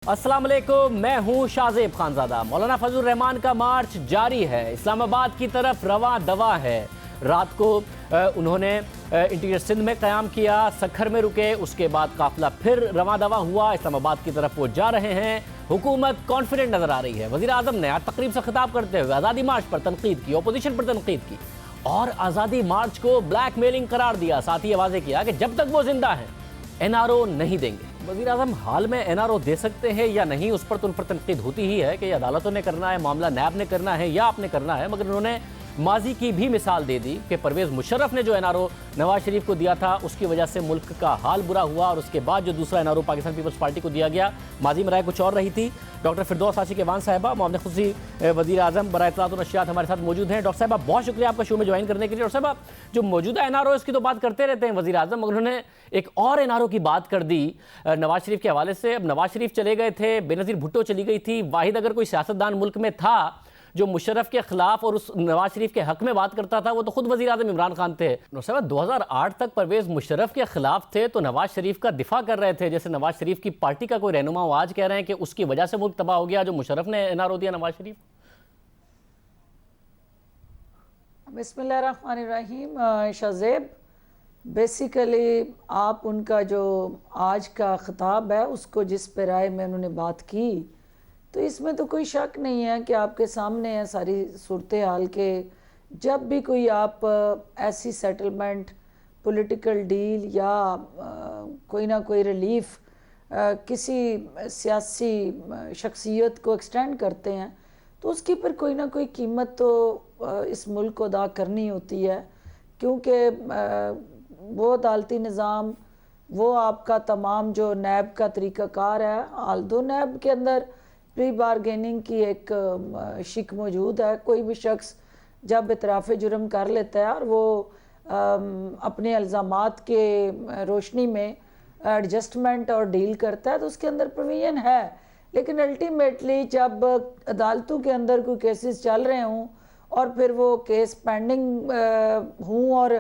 अस्सलाम वालेकुम, मैं हूं शाहजेब खानजादा। मौलाना फजलुर रहमान का मार्च जारी है, इस्लामाबाद की तरफ रवा दवा है। रात को उन्होंने इंटीरियर सिंध में क़याम किया, सखर में रुके, उसके बाद काफिला फिर रवा दवा हुआ, इस्लामाबाद की तरफ वो जा रहे हैं। हुकूमत कॉन्फिडेंट नजर आ रही है। वज़ीर आज़म ने आज तकरीब से खिताब करते हुए आज़ादी मार्च पर तनकीद की, अपोजिशन पर तनकीद की और आज़ादी मार्च को ब्लैकमेलिंग करार दिया। साथ ही वाज़ेह किया कि जब तक वो जिंदा है NRO नहीं देंगे। वज़ीर आज़म हाल में NRO दे सकते हैं या नहीं, उस पर तो उन पर तनकीद होती ही है कि ये अदालतों ने करना है, मामला नैब ने करना है या आपने करना है। मगर उन्होंने माजी की भी मिसाल दे दी कि परवेज़ मुशर्रफ ने जो NRO नवाज शरीफ को दिया था उसकी वजह से मुल्क का हाल बुरा हुआ, और उसके बाद जो दूसरा NRO पाकिस्तान पीपल्स पार्टी को दिया गया, माजी में राय कुछ और रही थी। डॉक्टर फिरदौस आशिक एवान साहिबा, मुआविन खुसूसी वज़ीर आज़म बराए इत्तलात व नशियात हमारे साथ मौजूद हैं। डॉक्टर साहिबा बहुत शुक्रिया आपका शो में ज्वाइन करने के लिए। डॉक्टर साहिबा, जो मौजूदा NRO इसकी तो बात करते रहते हैं वज़ीर आज़म, मगर उन्होंने एक और NRO की बात कर दी नवाज शरीफ के हवाले से। अब नवाज शरीफ चले गए थे, बेनज़ीर भुट्टो चली गई थी, वाहिद अगर कोई सियासतदान मुल्क में था जो मुशर्रफ के खिलाफ और उस नवाज शरीफ के हक में बात करता था, वो तो खुद वज़ीर आज़म इमरान खान थे। 2008 तक परवेज़ मुशर्रफ के खिलाफ थे तो नवाज शरीफ का दिफा कर रहे थे, जैसे नवाज शरीफ की पार्टी का कोई रहनुमा वो आज कह रहे हैं कि उसकी वजह से मुल्क तबाह हो गया जो मुशर्रफ ने NRO दिया नवाज शरीफ। बिस्मिल्लाहिर्रहमानिर्रहीम। शाहजेब, बेसिकली आप उनका जो आज का खिताब है उसको जिस पे राय में उन्होंने बात की, तो इसमें तो कोई शक नहीं है कि आपके सामने है सारी सूरत हाल के जब भी कोई आप ऐसी सेटलमेंट, पॉलिटिकल डील या कोई ना कोई रिलीफ किसी सियासी शख्सियत को एक्सटेंड करते हैं तो उसकी पर कोई ना कोई कीमत तो इस मुल्क को अदा करनी होती है, क्योंकि वो अदालती निज़ाम, वो आपका तमाम जो नैब का तरीक़ाकार है, आल्दो नैब के अंदर प्री बारगेनिंग की एक शिक मौजूद है। कोई भी शख्स जब इतराफ़ जुर्म कर लेता है और वो अपने इल्ज़ामात के रोशनी में एडजस्टमेंट और डील करता है तो उसके अंदर प्रोविज़न है। लेकिन अल्टीमेटली जब अदालतों के अंदर कोई केसेस चल रहे हों और फिर वो केस पेंडिंग हों और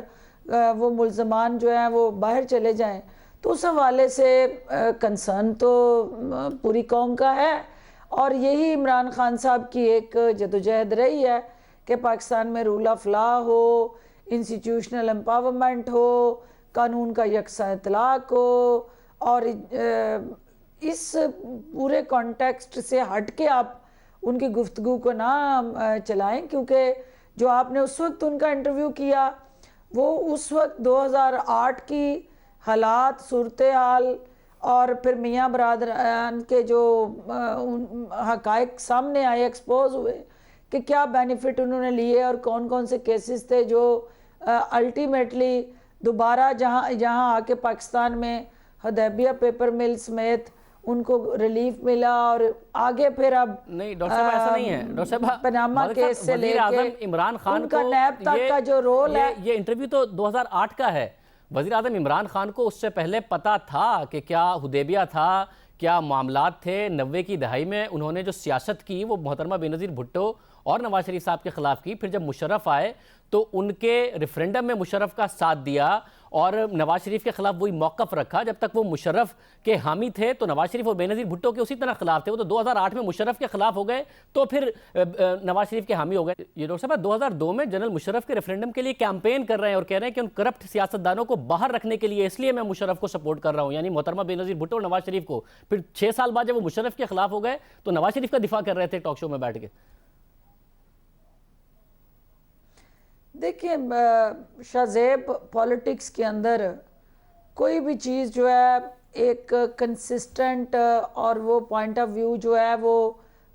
वो मुल्ज़मान जो हैं वो बाहर चले जाएं, तो उस हवाले से कंसर्न तो पूरी कौम का है। और यही इमरान खान साहब की एक जदोजहद रही है कि पाकिस्तान में रूल ऑफ लॉ हो, इंस्टीट्यूशनल एम्पावरमेंट हो, कानून का यकसा इतलाक़ हो, और इस पूरे कॉन्टेक्स्ट से हट के आप उनकी गुफ्तगू को ना चलाएं, क्योंकि जो आपने उस वक्त उनका इंटरव्यू किया वो उस वक्त 2008 की हालात, सूरत हाल और फिर मियाँ बरादरान के जो हक़ाइक़ सामने आए, एक्सपोज हुए कि क्या बेनिफिट उन्होंने लिए और कौन कौन से केसेस थे जो अल्टीमेटली दोबारा जहाँ आके पाकिस्तान में हदैबिया पेपर मिल समेत उनको रिलीफ मिला, और आगे फिर अब नहीं डॉक्टर साहब ऐसा नहीं है। डॉक्टर साहब पनामा केस से लेके इमरान खान उनका को नैब तक का जो रोल है, ये इंटरव्यू तो 2008 का है। वज़ीर आज़म इमरान खान को उससे पहले पता था कि क्या हुदैबिया था, क्या मामलात थे। 90 की दहाई में उन्होंने जो सियासत की वो मोहतरमा बेनज़ीर भुट्टो और नवाज शरीफ साहब के ख़िलाफ़ की। फिर जब मुशर्रफ आए तो उनके रेफरेंडम में मुशर्रफ का साथ दिया और नवाज शरीफ के खिलाफ वही मौक़िफ़ रखा। जब तक वो मुशर्रफ के हामी थे तो नवाज शरीफ और बेनज़ीर भुट्टो के उसी तरह खिलाफ थे। वो तो 2008 में मुशर्रफ के खिलाफ हो गए तो फिर नवाज शरीफ के हामी हो गए। ये डॉक्टर साहब 2002 में जनरल मुशर्रफ के रेफरेंडम के लिए कैंपेन कर रहे हैं और कह रहे हैं कि उन करप्ट सियासतदानों को बाहर रखने के लिए इसलिए मैं मुशर्रफ को सपोर्ट कर रहा हूँ, यानी मोहतरमा बेनज़ीर भुट्टो और नवाज शरीफ को। फिर 6 साल बाद जब वो मुशर्रफ के खिलाफ हो गए तो नवाज शरीफ का दिफा कर रहे थे टॉक शो में बैठ के। देखिए शाहजेब, पॉलिटिक्स के अंदर कोई भी चीज़ जो है एक कंसिस्टेंट और वो पॉइंट ऑफ व्यू जो है वो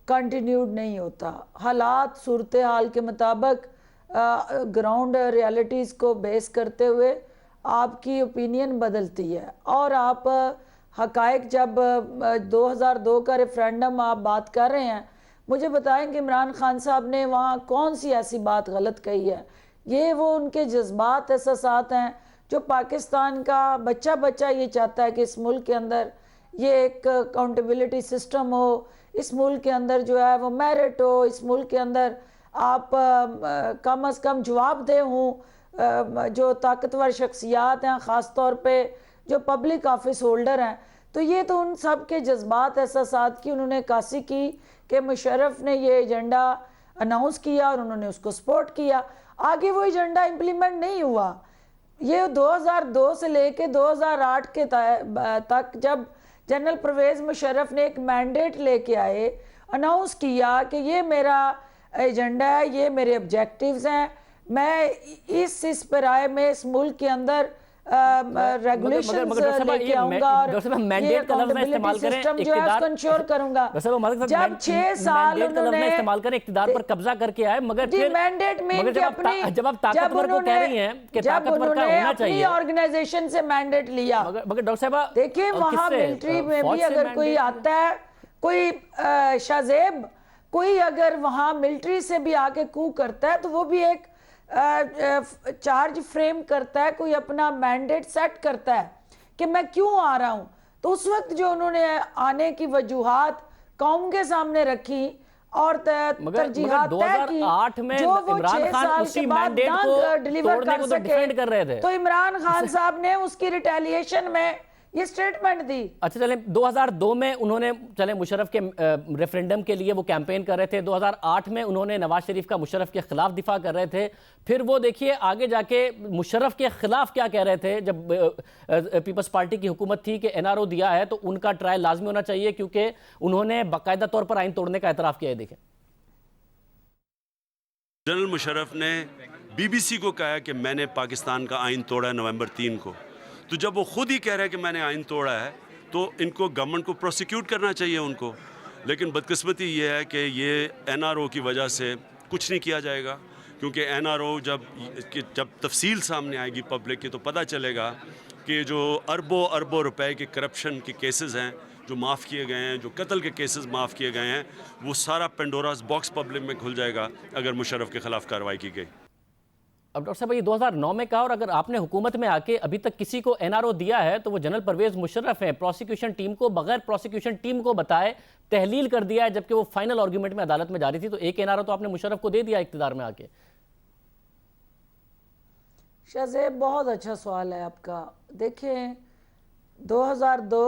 कंटिन्यूड नहीं होता। हालात सूरत हाल के मुताबिक ग्राउंड रियलिटीज़ को बेस करते हुए आपकी ओपिनियन बदलती है, और आप हक़ाइक़ जब 2002 का रेफरेंडम आप बात कर रहे हैं, मुझे बताएं कि इमरान खान साहब ने वहाँ कौन सी ऐसी बात गलत कही है। ये वो उनके जज्बात, एहसासात हैं जो पाकिस्तान का बच्चा बच्चा ये चाहता है कि इस मुल्क के अंदर ये एक अकाउंटेबिलिटी सिस्टम हो, इस मुल्क के अंदर जो है वो मेरिट हो, इस मुल्क के अंदर आप कम अज़ कम जवाबदेह हों जो ताकतवर शख्सियात हैं, ख़ास तौर पे जो पब्लिक ऑफिस होल्डर हैं, तो ये तो उन सब के जज्बात एहसासात की उन्होंने अक्कासी की कि मुशर्रफ ने ये एजेंडा अनाउंस किया और उन्होंने उसको सपोर्ट किया। आगे वो एजेंडा इम्प्लीमेंट नहीं हुआ। ये 2002 से लेके 2008 के तक जब जनरल परवेज़ मुशर्रफ ने एक मैंडेट लेके आए, अनाउंस किया कि ये मेरा एजेंडा है, ये मेरे ऑब्जेक्टिव्स हैं, मैं इस पैराए में इस मुल्क के अंदर रेगुलेशन लेके आऊंगा और ये अकाउंटेबिलिटी सिस्टम जो है उसको इंश्योर करूंगा। जब 6 साल उन्होंने इस्तेमाल करें, इकतिदार पर कब्जा करके आए, मगर जी मैंडेट में मगर जब आप ताकतवर को कह रही हैं कि ताकतवर का होना चाहिए, ऑर्गेनाइजेशन से मैंडेट लिया, मगर डॉक्टर साहब देखिए वहां मिलिट्री में भी अगर कोई आता है, कोई शाहजेब कोई अगर वहां मिलिट्री से भी आके कू करता है तो वो भी एक चार्ज फ्रेम करता है, कोई अपना मैंडेट सेट करता है कि मैं क्यों आ रहा हूं। तो उस वक्त जो उन्होंने आने की वजूहात कौम के सामने रखी और तरजीहात तय की, 2008 में जो वो इमरान 6 खान साल उसी के बाद मैंडेट को डिलीवर कर तो डिफेंड कर रहे थे। तो इमरान खान साहब ने उसकी रिटेलिएशन में ये स्टेटमेंट दी। अच्छा चलें, 2002 में उन्होंने मुशर्रफ के रेफरेंडम के लिए वो कैंपेन कर रहे थे। 2008 में उन्होंने नवाज शरीफ का मुशर्रफ के खिलाफ दिफा कर रहे थे। फिर वो देखिए आगे जाके मुशर्रफ के खिलाफ क्या कह रहे थे जब पीपल्स पार्टी की हुकूमत थी कि एनआरओ दिया है तो उनका ट्रायल लाजमी होना चाहिए, क्योंकि उन्होंने बाकायदा तौर पर आइन तोड़ने का एतराफ़ किया है। देखें, जनरल मुशर्रफ ने बीबीसी को कहा कि मैंने पाकिस्तान का आइन तोड़ा है नवंबर 3 को। तो जब वो खुद ही कह रहे हैं कि मैंने आइन तोड़ा है तो इनको गवर्नमेंट को प्रोसिक्यूट करना चाहिए उनको। लेकिन बदकिस्मती ये है कि ये एनआरओ की वजह से कुछ नहीं किया जाएगा, क्योंकि एनआरओ जब तफसील सामने आएगी पब्लिक की तो पता चलेगा कि जो अरबों अरबों रुपए के करप्शन के केसेस हैं जो माफ़ किए गए हैं, जो कत्ल के केसेस माफ़ किए गए हैं, वो सारा पेंडोरास बॉक्स पब्लिक में खुल जाएगा अगर मुशर्रफ के खिलाफ कार्रवाई की गई। अब डॉक्टर साहब ये 2009 में कहा, और अगर आपने हुकूमत में आके अभी तक किसी को एनआरओ दिया है तो वो जनरल परवेज़ मुशर्रफ हैं। प्रोसिक्यूशन टीम को बगैर प्रोसिक्यूशन टीम को बताए तहलील कर दिया है, जबकि वो फाइनल आर्गूमेंट में अदालत में जा रही थी। तो एक एनआरओ तो आपने मुशर्रफ को दे दिया इख्तिदार में आके। शाहजेब बहुत अच्छा सवाल है आपका। देखें 2002,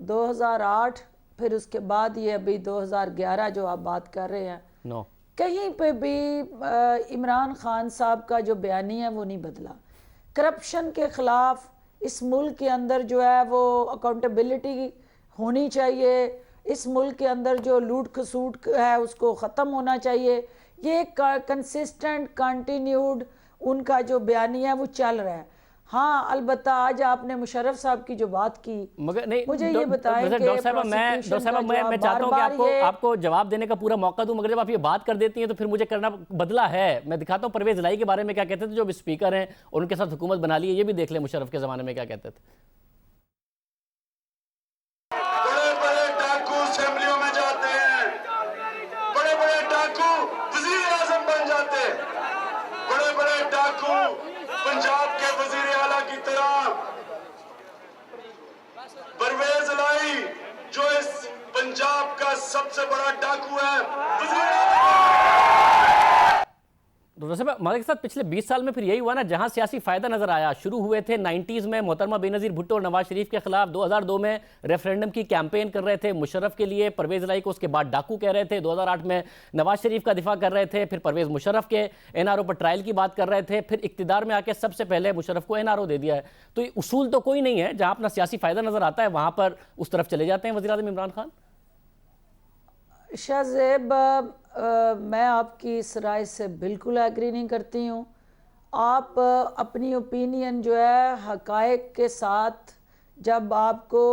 2008 फिर उसके बाद ये अभी 2011 जो आप बात कर रहे हैं, नो कहीं पे भी इमरान खान साहब का जो बयानी है वो नहीं बदला। करप्शन के ख़िलाफ़ इस मुल्क के अंदर जो है वो अकाउंटेबिलिटी होनी चाहिए, इस मुल्क के अंदर जो लूट खसूट है उसको ख़त्म होना चाहिए। ये कंसिस्टेंट कंटिन्यूड उनका जो बयानी है वो चल रहा है। हाँ, अलबत्ता आज आपने मुशर्रफ साहब की जो बात की, मगर नहीं, मुझे ये बताएं कि डॉक्टर साहब मैं चाहता हूं कि आपको जवाब देने का पूरा मौका दूं, मगर जब आप ये बात कर देती हैं तो फिर मुझे करना बदला है। मैं दिखाता हूं परवेज इलाही के बारे में क्या कहते थे, जो भी स्पीकर हैं और उनके साथ हुकूमत बना ली है। ये भी देख लें मुशर्रफ के जमाने में क्या कहते थे। बड़े बड़े डाकू असेंबलियों में जाते हैं, बड़े बड़े डाकू वजीर आजम बन जाते, बड़े बड़े डाकू पंजाब के वजीर आला की तरह परवेज इलाही जो इस पंजाब का सबसे बड़ा डाकू है, डॉक्टर साहब हमारे के साथ पिछले 20 साल में फिर यही हुआ ना, जहां सियासी फायदा नजर आया। शुरू हुए थे 90s में मोहतरमा बेनज़ीर भुट्टो और नवाज शरीफ के खिलाफ, 2002 में रेफरेंडम की कैंपेन कर रहे थे मुशर्रफ के लिए, परवेज इलाही को उसके बाद डाकू कह रहे थे। 2008 में नवाज शरीफ का दिफा कर रहे थे, फिर परवेज मुशर्रफ के एनआरओ पर ट्रायल की बात कर रहे थे, फिर इक्तिदार में आके सबसे पहले मुशर्रफ को एनआरओ दे दिया है। तो ये उसूल तो कोई नहीं है, जहां अपना सियासी फायदा नजर आता है वहां पर उस तरफ चले जाते हैं वज़ीर आज़म इमरान खान। शाहजेब मैं आपकी इस राय से बिल्कुल एग्री नहीं करती हूँ। आप अपनी ओपिनियन जो है हक़ाइक़ के साथ जब आपको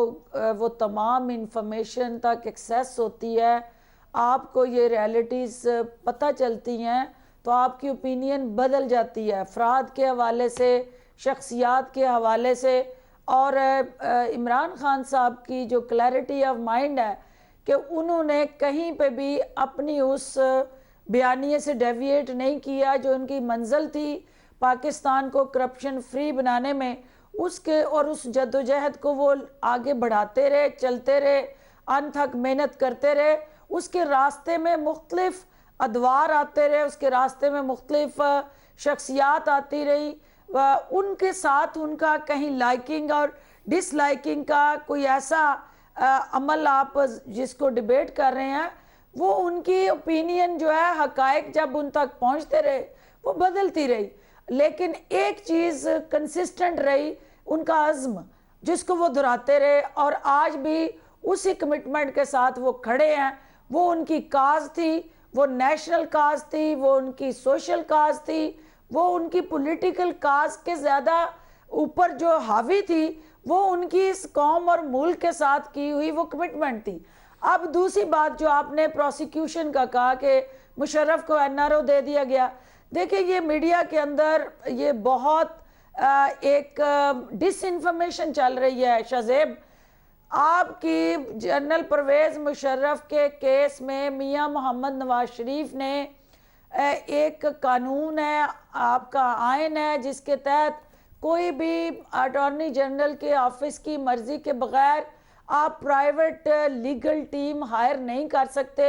वो तमाम इंफॉर्मेशन तक एक्सेस होती है, आपको ये रियलिटीज़ पता चलती हैं, तो आपकी ओपिनियन बदल जाती है अफराद के हवाले से, शख्सियात के हवाले से। और इमरान खान साहब की जो क्लैरिटी ऑफ माइंड है कि उन्होंने कहीं पे भी अपनी उस बयानिए से डेविएट नहीं किया जो उनकी मंजिल थी पाकिस्तान को करप्शन फ्री बनाने में, उसके और उस जद्दोजहद को वो आगे बढ़ाते रहे, चलते रहे, अनथक मेहनत करते रहे। उसके रास्ते में मुख्तलिफ अदवार आते रहे, उसके रास्ते में मुख्तलिफ शख्सियात आती रही, उनके साथ उनका कहीं लाइकिंग और डिसलाइकिंग का कोई ऐसा अमल आप जिसको डिबेट कर रहे हैं, वो उनकी ओपिनियन जो है, हकायक जब उन तक पहुंचते रहे वो बदलती रही, लेकिन एक चीज़ कंसिस्टेंट रही, उनका अज़्म जिसको वो दोहराते रहे, और आज भी उसी कमिटमेंट के साथ वो खड़े हैं। वो उनकी काज थी, वो नेशनल काज थी, वो उनकी सोशल काज थी, वो उनकी पॉलिटिकल काज के ज़्यादा ऊपर जो हावी थी, वो उनकी इस कौम और मुल्क के साथ की हुई वो कमिटमेंट थी। अब दूसरी बात जो आपने प्रोसिक्यूशन का कहा कि मुशर्रफ को एनआरओ दे दिया गया, देखिए ये मीडिया के अंदर ये बहुत एक डिसइंफॉर्मेशन चल रही है। शाहजेब, आपकी जनरल परवेज़ मुशर्रफ के केस में मियां मोहम्मद नवाज शरीफ ने एक कानून है, आपका आइन है, जिसके तहत कोई भी अटॉर्नी जनरल के ऑफिस की मर्जी के बगैर आप प्राइवेट लीगल टीम हायर नहीं कर सकते।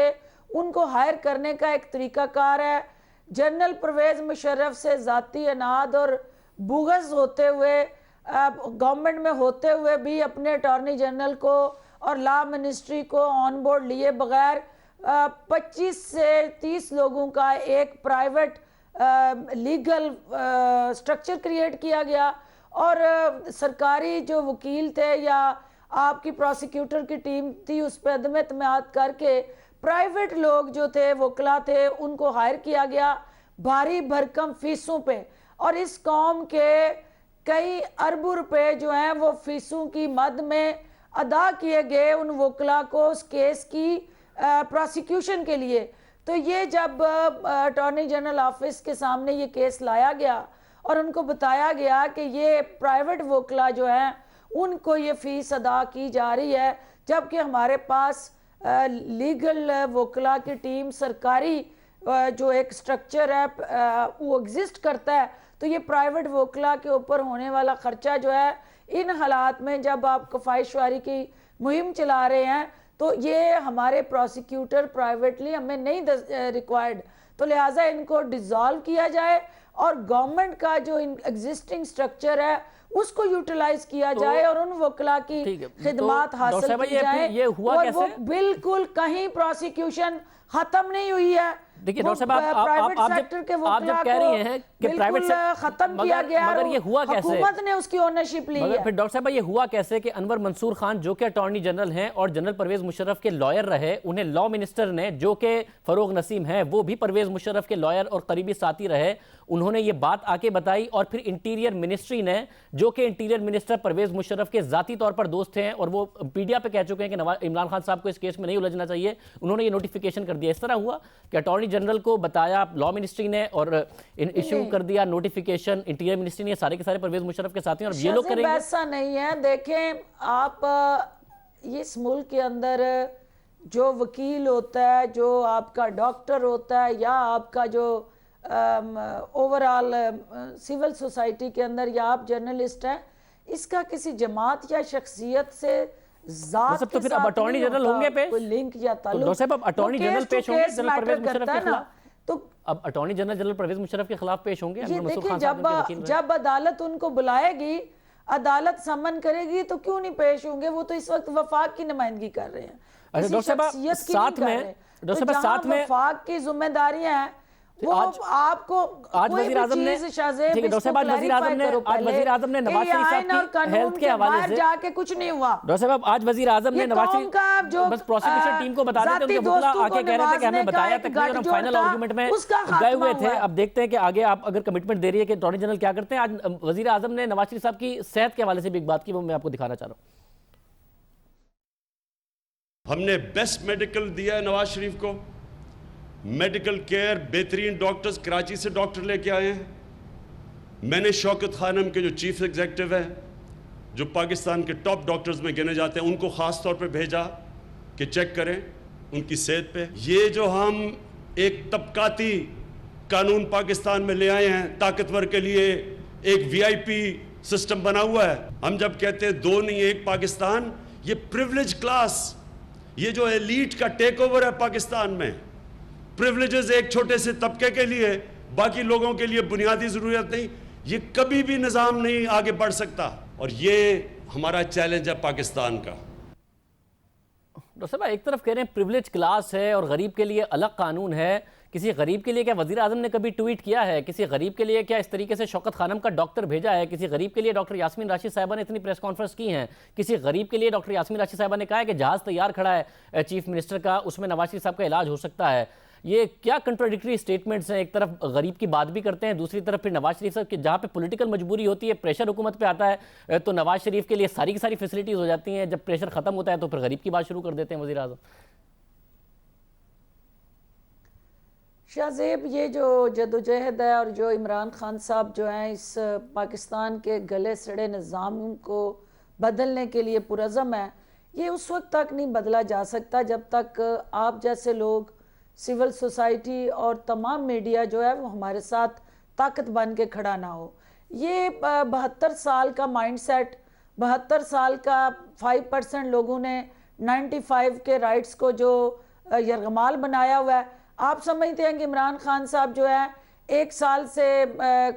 उनको हायर करने का एक तरीकाकार है। जनरल परवेज़ मुशर्रफ से ज़ाती अनाद और बुग़्ज़ होते हुए, गवर्नमेंट में होते हुए भी अपने अटॉर्नी जनरल को और लॉ मिनिस्ट्री को ऑन बोर्ड लिए बगैर 25 से 30 लोगों का एक प्राइवेट लीगल स्ट्रक्चर क्रिएट किया गया, और सरकारी जो वकील थे या आपकी प्रोसिक्यूटर की टीम थी उस पर अदम एतमाद करके प्राइवेट लोग जो थे, वकला थे, उनको हायर किया गया भारी भरकम फीसों पे, और इस कौम के कई अरबों रुपए जो हैं वो फीसों की मद में अदा किए गए उन वकला को उस केस की प्रोसिक्यूशन के लिए। तो ये जब अटॉर्नी जनरल ऑफिस के सामने ये केस लाया गया और उनको बताया गया कि ये प्राइवेट वकला जो हैं उनको ये फ़ीस अदा की जा रही है, जबकि हमारे पास लीगल वकला की टीम, सरकारी जो एक स्ट्रक्चर है वो एग्जिस्ट करता है, तो ये प्राइवेट वकला के ऊपर होने वाला ख़र्चा जो है, इन हालात में जब आप कफ़ायशवारी की मुहिम चला रहे हैं, तो ये हमारे प्रोसिक्यूटर प्राइवेटली हमें नहीं रिक्वायर्ड, तो लिहाजा इनको डिज़ोल्व किया जाए और गवर्नमेंट का जो एग्जिस्टिंग स्ट्रक्चर है उसको यूटिलाइज किया जाए और उन वकला की खिदमात हासिल की जाए। ये हुआ और कैसे? वो बिल्कुल कहीं प्रोसिक्यूशन खत्म नहीं हुई है। देखिए डॉक्टर साहब, आप जब कह रही हैं कि प्राइवेट खत्म किया गया, मगर ये हुआ कैसे? हुकूमत ने उसकी ओनरशिप ली है। फिर डॉक्टर साहब ये हुआ कैसे कि अनवर मंसूर खान जो कि अटॉर्नी जनरल हैं और जनरल परवेज मुशर्रफ के लॉयर रहे, उन्हें लॉ मिनिस्टर ने, जो कि फरोग नसीम हैं, वो भी परवेज मुशर्रफ के लॉयर और करीबी साथी रहे, उन्होंने ये बात आके बताई, और फिर इंटीरियर मिनिस्ट्री ने, जो कि इंटीरियर मिनिस्टर परवेज मुशर्रफ के जाती तौर पर दोस्त हैं और वो मीडिया पे कह चुके हैं कि इमरान खान साहब को इस केस में नहीं उलझना चाहिए, उन्होंने ये नोटिफिकेशन कर दिया। इस तरह हुआ कि अटॉर्नी जनरल को बताया लॉ मिनिस्ट्री ने और इशू कर दिया नोटिफिकेशन इंटीरियर मिनिस्ट्री ने, सारे के सारे परवेज मुशर्रफ के साथ हैं और ये लोग करेंगे। ऐसा नहीं है। देखें आप, इस मुल्क के अंदर जो वकील होता है, जो आपका डॉक्टर होता है, या आपका जो ओवरऑल सिविल सोसाइटी के अंदर, या आप जर्नलिस्ट हैं, इसका किसी जमात या शख्सियत से जात तो फिर अब अटॉर्नी जनरल होंगे पेश, कोई लिंक या ताल्लुक, तो अब अटॉर्नी जनरल पेश होंगे जनरल परवेज मुशर्रफ के खिलाफ, तो अब अटॉर्नी जनरल परवेज मुशर्रफ के खिलाफ पेश होंगे। ये देखिए, जब अदालत उनको बुलाएगी, अदालत समन करेगी, तो क्यों नहीं पेश होंगे? वो तो इस वक्त वफाक की नुमाइंदगी कर रहे हैं। अच्छा डॉक्टर साहब, साथ में वफाक की जिम्मेदारियां हैं, वो आपको आज वज़ीर आज़म ने, ठीक है डॉक्टर साहब, आज वज़ीर आज़म ने नवाज शरीफ साहब की हेल्थ के हवाले से जाके कुछ नहीं हुआ। डॉक्टर साहब, आज वज़ीर आज़म ने नवाज शरीफ का जो बस प्रोसिक्यूशन टीम को बता देते, उनके वकील आके कह रहे थे कि हमने बताया, तकरीबन हम फाइनल आर्गुमेंट में गए हुए थे। अब देखते हैं कि आगे आप अगर कमिटमेंट दे रही है कि अटॉर्नी जनरल क्या करते हैं। आज वज़ीर आज़म ने नवाज शरीफ साहब की सेहत के हवाले से भी एक बात की, वो मैं आपको दिखाना चाह रहा हूँ। हमने बेस्ट मेडिकल दिया है नवाज शरीफ को, मेडिकल केयर, बेहतरीन डॉक्टर्स कराची से डॉक्टर लेके आए हैं। मैंने शौकत खानम के जो चीफ एग्जीक्यूटिव है, जो पाकिस्तान के टॉप डॉक्टर्स में गिने जाते हैं, उनको ख़ास तौर पे भेजा कि चेक करें उनकी सेहत पे। ये जो हम एक तबकाती कानून पाकिस्तान में ले आए हैं, ताकतवर के लिए एक VIP सिस्टम बना हुआ है। हम जब कहते हैं दो नहीं एक पाकिस्तान, ये प्रिविलेज क्लास, ये जो एलीट का टेक ओवर है पाकिस्तान में, प्रिविलेजेस एक छोटे से तबके के लिए, बाकी लोगों के लिए बुनियादी ज़रूरत नहीं, ये कभी भी निज़ाम नहीं आगे बढ़ सकता, और ये हमारा चैलेंज है पाकिस्तान का। डॉक्टर साहब एक तरफ कह रहे हैं प्रिविलेज क्लास है और गरीब के लिए अलग कानून है, किसी गरीब के लिए क्या वजीर आजम ने कभी ट्वीट किया है? किसी गरीब के लिए क्या इस तरीके से शौकत खानम का डॉक्टर भेजा है? किसी गरीब के लिए डॉक्टर यास्मीन राशिद साहिबा ने इतनी प्रेस कॉन्फ्रेंस की है? किसी गरीब के लिए डॉक्टर यास्मीन राशिद साहिबा ने कहा है कि जहाज तैयार खड़ा है चीफ मिनिस्टर का, उसमें नवाज शरीफ साहब का इलाज हो सकता है? ये क्या कंट्राडिक्टरी स्टेटमेंट्स हैं? एक तरफ गरीब की बात भी करते हैं, दूसरी तरफ फिर नवाज शरीफ साहब की जहाँ पे पॉलिटिकल मजबूरी होती है, प्रेशर हुकूमत पे आता है, तो नवाज शरीफ के लिए सारी की सारी फैसिलिटीज हो जाती हैं, जब प्रेशर खत्म होता है तो फिर गरीब की बात शुरू कर देते हैं वजीर आजम। शाहजेब, ये जो जदोजहद है और जो इमरान खान साहब जो हैं इस पाकिस्तान के गले सड़े निज़ाम को बदलने के लिए पुरज़म है, ये उस वक्त तक नहीं बदला जा सकता जब तक आप जैसे लोग, सिविल सोसाइटी और तमाम मीडिया जो है वो हमारे साथ ताकत बन के खड़ा ना हो। ये 72 साल का माइंडसेट, 72 साल का 5% लोगों ने 95 के राइट्स को जो यरगमाल बनाया हुआ है, आप समझते हैं कि इमरान खान साहब जो है 1 साल से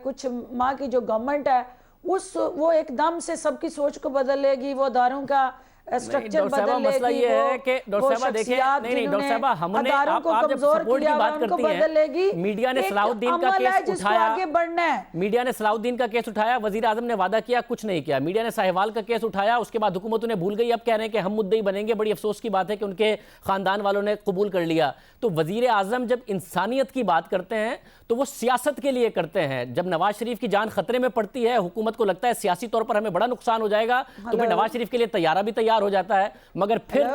कुछ माह की जो गवर्नमेंट है वो एकदम से सबकी सोच को बदल लेगी, वो अदारों का स्ट्रक्चर बदल लेगी, मसला ये है कि डॉक्टर साहब देखिए, नहीं डॉक्टर साहब हमने आप जब सपोर्ट की बात करती हैं, मीडिया ने सलाउद्दीन का केस उठाया, आगे बढ़ना है, मीडिया ने सलाउद्दीन का केस उठाया, वजीर आजम ने वादा किया, कुछ नहीं किया। मीडिया ने साहिवाल का केस उठाया, उसके बाद हुकूमत उन्हें भूल गई, अब कह रहे हैं कि हम मुद्दई बनेंगे। बड़ी अफसोस की बात है कि उनके खानदान वालों ने कबूल कर लिया। तो वजीर आजम जब इंसानियत की बात करते हैं तो वो सियासत के लिए करते हैं। जब नवाज शरीफ की जान खतरे में पड़ती है, हुकूमत को लगता है सियासी तौर पर हमें बड़ा नुकसान हो जाएगा, तो फिर नवाज शरीफ के लिए तैयारा भी तैयार हो जाता है, मगर फिर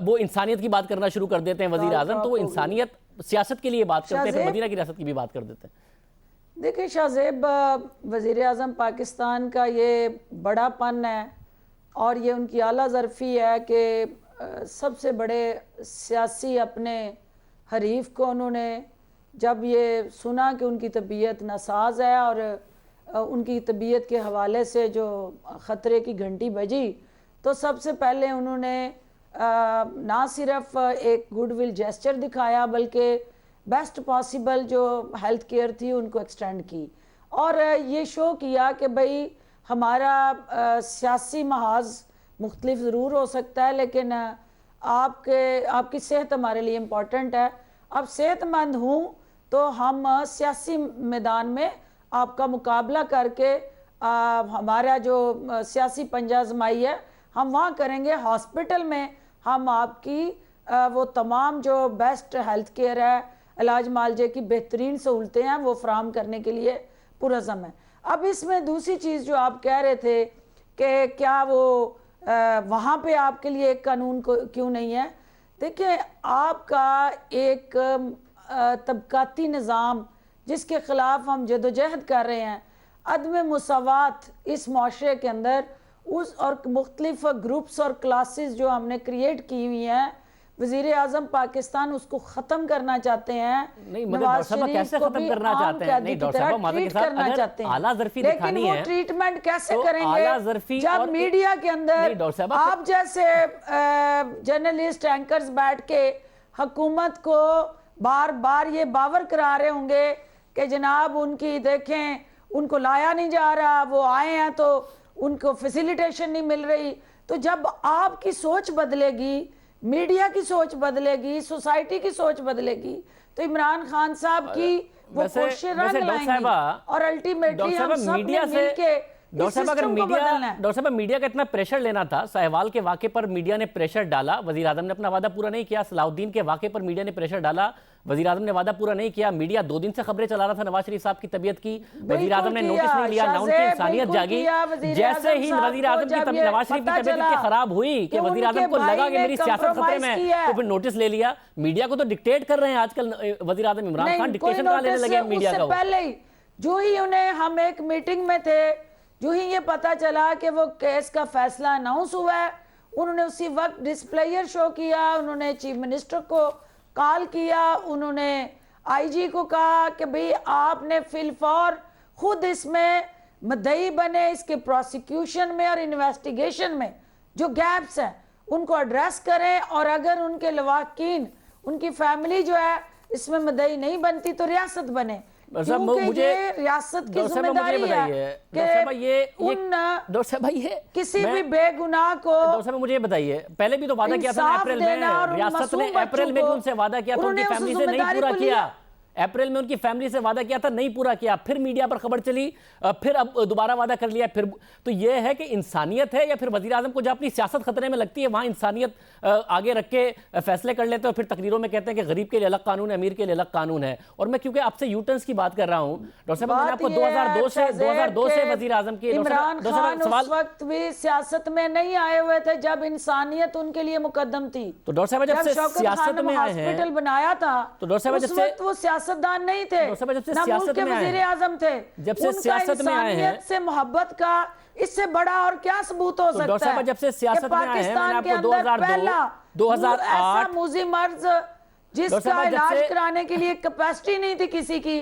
वो इंसानियत की बात करना शुरू कर देते हैं वजीर आजम। तो वो इंसानियत सियासत के लिए बात करते हैं, फिर मदीना की रियासत की भी बात कर देते हैं। देखिए शाहजेब, वजीर आजम पाकिस्तान का ये बड़ापन है और ये उनकी आला ज़रफ़ी है कि सबसे बड़े सियासी अपने हरीफ को उन्होंने जब ये सुना कि उनकी तबीयत नासाज है और उनकी तबीयत के हवाले से जो ख़तरे की घंटी बजी, तो सबसे पहले उन्होंने ना सिर्फ एक गुडविल जेस्चर दिखाया बल्कि बेस्ट पॉसिबल जो हेल्थ केयर थी उनको एक्सटेंड की और ये शो किया कि भाई हमारा सियासी महाज मुख्तलिफ ज़रूर हो सकता है, लेकिन आपकी सेहत हमारे लिए इम्पॉर्टेंट है। अब सेहतमंद हूँ तो हम सियासी मैदान में आपका मुकाबला करके हमारा जो सियासी पंजा आजमाई है हम वहाँ करेंगे। हॉस्पिटल में हम आपकी वो तमाम जो बेस्ट हेल्थ केयर है, इलाज मालजे की बेहतरीन सहूलतें हैं, वो फराहम करने के लिए पुरज़म है। अब इसमें दूसरी चीज़ जो आप कह रहे थे कि क्या वो वहाँ पे आपके लिए एक कानून क्यों नहीं है? देखिए, आपका एक तबकाती निज़ाम जिसके ख़िलाफ़ हम जदोजहद कर रहे हैं, अदम मुसावात इस माशरे के अंदर उस और मुख्तलिफ ग्रुप्स और क्लासेस जो हमने क्रिएट की हुई हैं, वज़ीर आज़म पाकिस्तान उसको ख़त्म करना चाहते हैं। नहीं डॉक्टर साहब कैसे खत्म करना चाहते हैं? नहीं डॉक्टर साहब मादे के साथ अगर आला ज़रफ़ी दिखानी है, ट्रीटमेंट कैसे तो करेंगे जब मीडिया के अंदर आप जैसे जर्नलिस्ट एंकर्स बैठ के हुकूमत को बार बार ये बावर करा रहे होंगे कि जनाब उनकी देखें, उनको लाया नहीं जा रहा, वो आए हैं तो उनको फैसिलिटेशन नहीं मिल रही। तो जब आपकी सोच बदलेगी, मीडिया की सोच बदलेगी, सोसाइटी की सोच बदलेगी, तो इमरान खान साहब की वो कोशिशें रंग लाएंगी और अल्टीमेटली हम सब ने मिलके डॉक्टर साहब अगर मीडिया का इतना प्रेशर लेना था, साहिवाल के वाक़े पर मीडिया ने प्रेशर डाला, वजीर आजम ने अपना वादा पूरा नहीं किया। सलाउद्दीन के वाक़े पर मीडिया ने प्रेशर डाला, वजीर आजम ने वादा पूरा नहीं किया। मीडिया 2 दिन से खबरें चला रहा था नवाज शरीफ साहब की तबीयत की, वजीर आजम ने नोटिस नहीं लिया, ना उनकी इंसानियत जागी। जैसे ही वजीर आजम की नवाज शरीफ की तबीयत इतनी खराब हुई कि वजीर आजम को लगा कि मेरी सियासत खतरे में है, तो फिर नोटिस ले लिया। मीडिया को तो डिक्टेट कर रहे हैं आजकल वजीर आजम इमरान खान, डिक्टेशन कहां लेने लगे मीडिया का। पहले ही जो ही उन्हें, हम एक मीटिंग में थे, जो ही ये पता चला कि वो केस का फैसला अनाउंस हुआ है, उन्होंने उसी वक्त डिस्प्लेयर शो किया, उन्होंने चीफ मिनिस्टर को कॉल किया, उन्होंने आईजी को कहा कि भाई आपने फिलफौर खुद इसमें मुद्दई बने, इसके प्रोसिक्यूशन में और इन्वेस्टिगेशन में जो गैप्स हैं उनको एड्रेस करें, और अगर उनके लवाकिन, उनकी फैमिली जो है इसमें मुद्दई नहीं बनती तो रियासत बने। क्योंकि मुझे ये रियासत की डॉक्टर साहब, मुझे जिम्मेदारी बताइए, है डॉक्टर साहब, कि डॉक्टर साहब ये किसी मैं- भी बेगुनाह को डॉक्टर साहब मुझे ये बताइए, पहले भी तो वादा किया था ना इंसाफ अप्रैल में, देना और उन रियासत ने मासूम अप्रैल में भी बच्चों उनसे वादा किया था, उन्होंने उनकी उस फैमिली से नहीं जिम्मेदारी पूरा को किया। लिया। अप्रैल में उनकी फैमिली से वादा किया था, नहीं पूरा किया, फिर मीडिया पर खबर चली, फिर अब दोबारा वादा कर लिया, फिर तो ये है कि इंसानियत है या फिर वजीर आजम को जब अपनी सियासत खतरे में लगती है वहां इंसानियत आगे रख के फैसले कर लेते हैं और फिर तकरीरों में कहते हैं कि गरीब के लिए अलग कानून है, अमीर के लिए अलग कानून है। और मैं क्योंकि आपसे यूटर्न्स की बात कर रहा हूं डॉक्टर साहब, मैंने आपको 2002 से वजीर आजम की इमरान खान उस वक्त भी सियासत में नहीं आए हुए थे जब इंसानियत उनके लिए मुकद्दम थी। तो डॉक्टर साहब जब से शौकत सियासत खान ने में आए हैं, हॉस्पिटल बनाया था तो डॉक्टर साहब उस जब से वक्त वो सियासतदान नहीं थे, डॉक्टर साहब जब से ना सियासत मुल्क के में आए वजीर हैं, आजम थे। जब से उनका सियासत में आए हैं, इंसानियत से मोहब्बत का इससे बड़ा और क्या सबूत हो सकता डॉक्टर है? साहब जब से सियासत कि में आए हैं, मैंने पाकिस्तान के आपको अंदर 2008 ऐसा मुजी मर्ज डॉक्टर जिसका साहब जब इलाज से- कराने के लिए कैपेसिटी नहीं थी किसी की,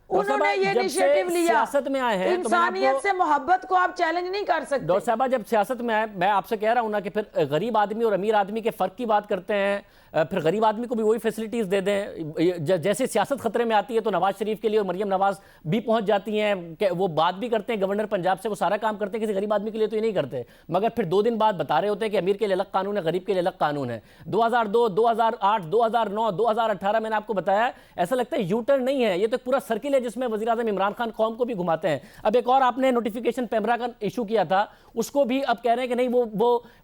उन्होंने ये जब से इनिशिएटिव लिया। सियासत में आए हैं, तो मैंने इंसानियत आपको- से मोहब्बत को आप चैलेंज नहीं कर सकते। डॉक्टर साहब जब सियासत में आए, मैं आपसे कह रहा हूं ना कि फिर गरीब आदमी और अमीर आदमी के फर्क की बात करते हैं, फिर गरीब आदमी को भी वही फैसिलिटीज दे दें। जैसे सियासत खतरे में आती है तो नवाज शरीफ के लिए और मरियम नवाज भी पहुंच जाती हैं, वो बात भी करते हैं गवर्नर पंजाब से, वो सारा काम करते हैं, किसी गरीब आदमी के लिए तो ये नहीं करते, मगर फिर 2 दिन बाद बता रहे होते हैं कि अमीर के लिए अलग कानून है, गरीब के लिए अलग कानून है। 2002, 2008, 2009, 2018 मैंने आपको बताया, ऐसा लगता है यू टर्न नहीं है, ये तो पूरा सर्किल है जिसमें वज़ीर आज़म इमरान खान कौम को भी घुमाते हैं। अब एक और आपने नोटिफिकेशन पेमरा का इशू किया था, उसको भी अब कह रहे हैं कि नहीं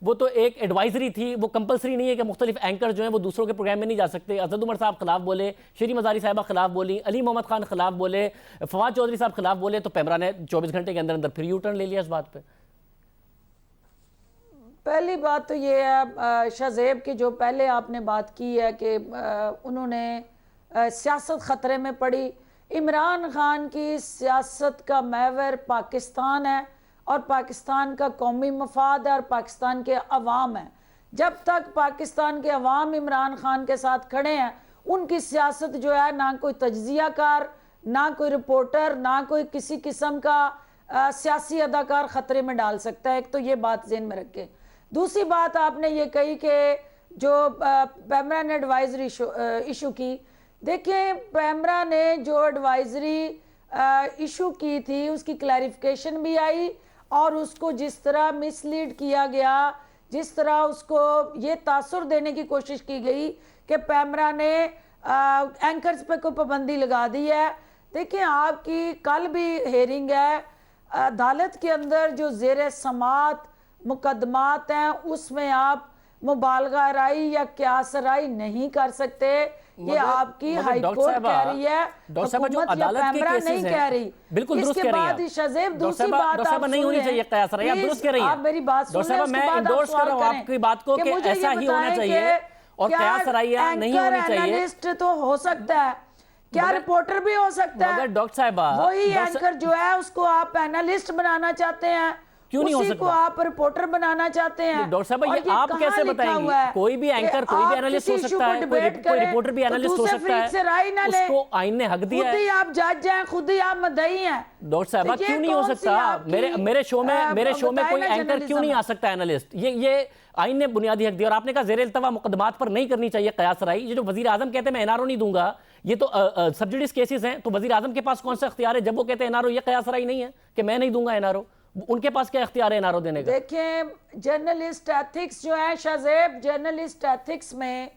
वो तो एक एडवाइजरी थी, वो कंपलसरी नहीं है कि मुख्तलिफ एंकर जो हैं वो दूसरों के प्रोग्राम में नहीं जा सकते। असद उमर साहब खिलाफ बोले, शरी मजारी साहबा खिलाफ बोली, अली मोहम्मद खान खिलाफ बोले, फवाद चौधरी साहब खिलाफ बोले, तो पेमरा ने 24 घंटे के अंदर अंदर फिर यू टर्न ले लिया इस बात पे। पहली बात तो ये है शाहजेब की जो पहले आपने बात की है कि उन्होंने सियासत ख़तरे में पड़ी। इमरान खान की सियासत का महवर पाकिस्तान है और पाकिस्तान का कौमी मफाद है और पाकिस्तान के अवाम है। जब तक पाकिस्तान के अवाम इमरान खान के साथ खड़े हैं, उनकी सियासत जो है ना कोई तज्जियाकार, ना कोई रिपोर्टर, ना कोई किसी किस्म का सियासी अदाकार ख़तरे में डाल सकता है। एक तो ये बात ज़हन में रखें। दूसरी बात आपने ये कही कि जो पेमरा ने एडवाइजरी इशू की, देखिए पेमरा ने जो एडवाइजरी इशू की थी उसकी क्लैरिफिकेशन भी आई और उसको जिस तरह मिसलीड किया गया, जिस तरह उसको ये तासुर देने की कोशिश की गई कि पेमरा ने एंकर्स पे कोई पाबंदी लगा दी है। देखिए आपकी कल भी हेयरिंग है, अदालत के अंदर जो ज़ेर समात मुकदमात हैं उसमें आप मुबालगा राई या क्यास राई नहीं कर सकते। ये आपकी हाई कोर्ट कह रही है, हुकूमत या पेमरा नहीं कह रही। बिल्कुल दुरुस्त इसके कह रही बाद हैं। दूसरी बात आप नहीं होनी चाहिए कयास राई, आप दुरुस्त कह रही हैं। आप मेरी बात सुन लें, मैं इंडोर्स कर रहा हूं आपकी बात को कि ऐसा ही होना चाहिए और कयास राई नहीं होनी चाहिए। एनालिस्ट तो हो सकता है, क्या रिपोर्टर भी हो सकता है। डॉक्टर साहिबा वही एंकर जो है उसको आप एनालिस्ट बनाना चाहते हैं, क्यों नहीं हो उसी सकता? को आप रिपोर्टर बनाना चाहते हैं। डॉक्टर साहब और ये आप कहाँ कैसे लिखा बताएंगे? हुआ है कोई भी एंकर, कि कोई भी आप एनालिस्ट हो किसी सकता issue है, को कोई डिबेट कोई करें, रिपोर्टर भी तो एनालिस्ट हो दूसरे सकता फ्रीक से राय ना है, लें। उसको आइन ने हक दिया खुद ही है। आप जज हैं, खुद ही आप मदई हैं। डॉक्टर साहब तो ये क्यों नहीं हो कौन सी सकता? आपकी, मेरे शो में कोई बताए ना एंकर क्यों नहीं आ सकता एनालिस्ट? ये आइन ने बुनियादी हक दिया। और आपने कहा ज़ेर इल्तवा मुकदमात पर नहीं करनी चाहिए कयास राई। ये जो वजीर आजम कहते हैं मैं एनआरओ नहीं दूंगा, ये तो सब्सिडीज केसेस हैं, तो वजीर आजम के पास कौन सा इख्तियार है जब वो कहते हैं एनआरओ? ये कयास राई नहीं है कि मैं नहीं दूंगा एनआरओ, उनके पास क्या इख्तियार है एनआरओ देने का? देखें जर्नलिस्ट एथिक्स जो है शाहजेब, जर्नलिस्ट एथिक्स में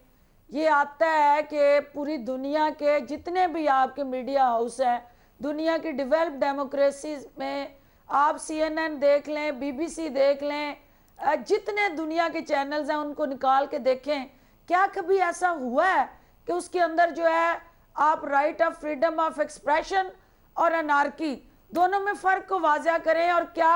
ये आता है कि पूरी दुनिया के जितने भी आपके मीडिया हाउस हैं, दुनिया की डेवलप्ड डेमोक्रेसीज में आप CNN देख लें, BBC देख लें, जितने दुनिया के चैनल्स हैं उनको निकाल के देखें, क्या कभी ऐसा हुआ है कि उसके अंदर जो है आप right of freedom of expression और अनार्की दोनों में फ़र्क को वाज़ा करें? और क्या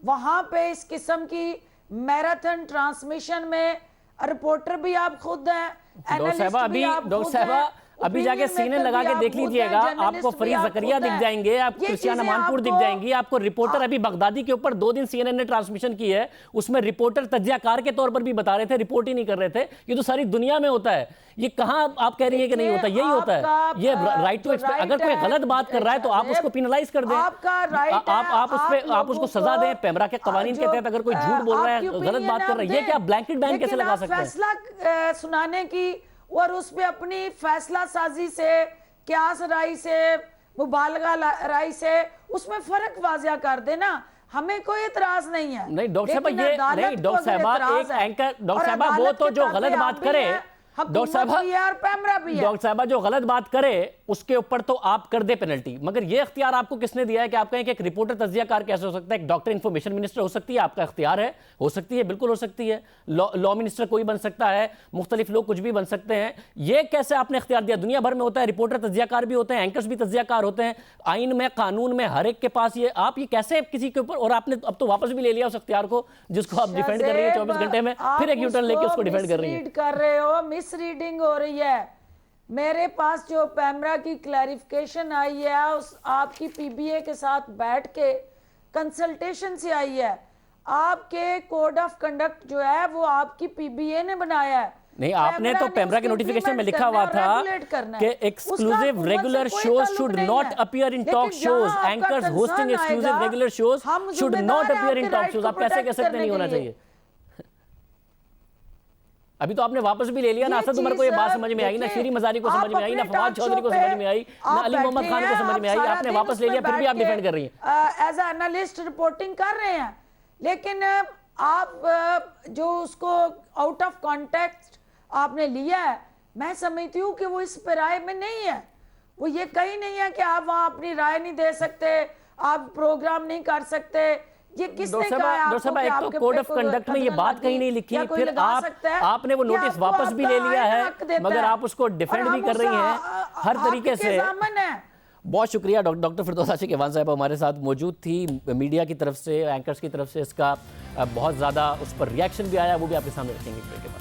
वहाँ पे इस किस्म की मैराथन ट्रांसमिशन में रिपोर्टर भी आप खुद हैं, एनालिस्ट भी आप खुद हैं, अभी जाके opinion सीने maker लगा भी के आप देख खुद लीजिएगा, हैं, आपको journalist फरीद भी आप जकरिया खुद दिख हैं। जाएंगे, आपको ये क्रिस्टियाना चीज़ें मानपुर दिख आपको- जाएंगी, आपको रिपोर्टर अभी बगदादी के ऊपर 2 दिन CNN ने ट्रांसमिशन की है, उसमें रिपोर्टर तज्जियाकार के तौर पर भी बता रहे थे, रिपोर्ट ही नहीं कर रहे थे। ये तो सारी दुनिया में होता है, ये कहाँ आप कह रही है कि नहीं होता? यही होता है। ये राइट टू एक्सप्रेस, अगर कोई गलत बात कर रहा है तो आप उसको पिनलाइज कर दें, आप उसको सजा दें। पेमरा के कवानीन के तहत अगर कोई झूठ बोल रहा है, गलत बात कर रहा है, ये क्या ब्लैंकेट बैन कैसे लगा सकते हैं? फैसला सुनाने की और उस पे अपनी फैसला साजी से, क्यास राई से, मुबालगा राय से, उसमें फर्क वाजिया कर देना, हमें कोई इतराज नहीं है। नहीं डॉक्टर साहबा, लेकिन ये अदालत नहीं को डॉक्टर अगर साहबा, इतराज एक है, एंकर डॉक्टर और साहबा वो अदालत तो के जो ताबे गलत आप बात भी करे, हैं, डॉक्टर हुकूमत साहबा भी है और पैमरा भी है। डॉक्टर साहबा जो गलत बात करे उसके ऊपर तो आप कर दे पेनल्टी, मगर ये इख्तियार आपको किसने दिया है कि आप कहें कि एक रिपोर्टर तज्जियाकार कैसे हो सकता है? एक डॉक्टर इंफॉर्मेशन मिनिस्टर हो सकती है, आपका इख्तियार है, हो सकती है, बिल्कुल हो सकती है। लॉ मिनिस्टर कोई बन सकता है, मुख्तलिफ लोग कुछ भी बन सकते हैं। ये कैसे आपने इख्तियार दिया? दुनिया भर में होता है, रिपोर्टर तज्जियाकार भी होते हैं, एंकर्स भी तज्जियाकार होते हैं, आइन में, कानून में, हर एक के पास ये, आप ये कैसे किसी के ऊपर, और आपने अब तो वापस भी ले लिया उस इख्तियार को जिसको आप डिफेंड कर रही है 24 घंटे में, फिर एक यूटर्न लेके उसको डिफेंड कर रही है। कर रहे हो, मिसरीडिंग हो रही है। मेरे पास जो पैमरा की क्लैरिफिकेशन आई है उस आपकी पीबीए के साथ बैठ के कंसल्टेशन से आई है। आपके कोड ऑफ कंडक्ट जो है वो आपकी पीबीए ने बनाया है। नहीं, आपने तो पैमरा के नोटिफिकेशन में लिखा हुआ था कि exclusive regular shows should not appear in talk shows, anchors hosting exclusive regular shows should not appear in talk shows. आप कैसे कह सकते नहीं होना चाहिए? अभी तो आपने वापस भी ले लिया ना। असद उमर को ये बात समझ में आई ना, शीरी मजारी को समझ में आई ना, फवाद चौधरी को समझ में आई ना, अली मोहम्मद खान को समझ में आई, आपने वापस ले लिया, फिर भी आप डिफेंड कर रही हैं। एज एनालिस्ट रिपोर्टिंग कर रहे हैं, लेकिन आप जो उसको आउट ऑफ कॉन्टेक्स्ट आपने लिया है, मैं समझती हूँ कि वो इस पे राय में नहीं है। वो ये कहीं नहीं है कि आप वहां अपनी राय नहीं दे सकते, आप प्रोग्राम नहीं कर सकते। ये किसने कहा है आपको कि एक तो आपके कोड पे ऑफ कोई कंडक्ट में ये खतरा बात कहीं नहीं लिखी, या कोई फिर लगा सकता है? आपने वो कि नोटिस आपको वापस भी ले आपका लिया आइन है, हक देता मगर है। आप उसको डिफेंड और भी हम कर रही उस हैं हर तरीके आपके से। सामने है। बहुत शुक्रिया डॉक्टर फिरदौस आशिक इवान साहब हमारे साथ मौजूद थी। मीडिया की तरफ से, एंकर्स की तरफ से इसका बहुत ज़्यादा उस पर रिएक्शन भी आया, वो भी आपके सामने रखेंगे।